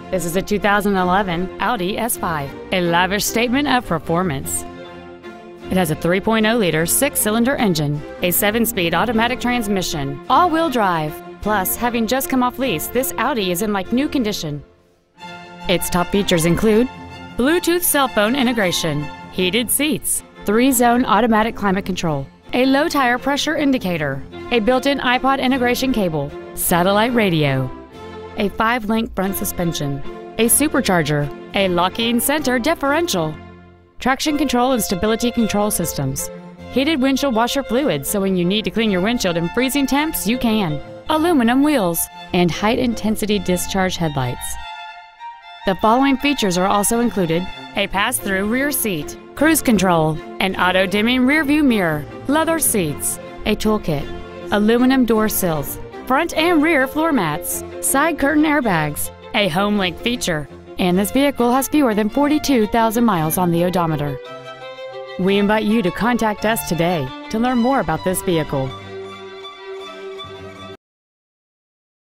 This is a 2011 Audi S5, a lavish statement of performance. It has a 3.0-liter six-cylinder engine, a 7-speed automatic transmission, all-wheel drive. Plus, having just come off lease, this Audi is in like new condition. Its top features include Bluetooth cell phone integration, heated seats, 3-zone automatic climate control, a low tire pressure indicator, a built-in iPod integration cable, satellite radio, a 5-link front suspension, a supercharger, a locking center differential, traction control and stability control systems, heated windshield washer fluid so when you need to clean your windshield in freezing temps, you can, aluminum wheels, and high-intensity discharge headlights. The following features are also included: a pass-through rear seat, cruise control, an auto-dimming rear-view mirror, leather seats, a toolkit, aluminum door sills, front and rear floor mats, side curtain airbags, a HomeLink feature, and this vehicle has fewer than 42,000 miles on the odometer. We invite you to contact us today to learn more about this vehicle.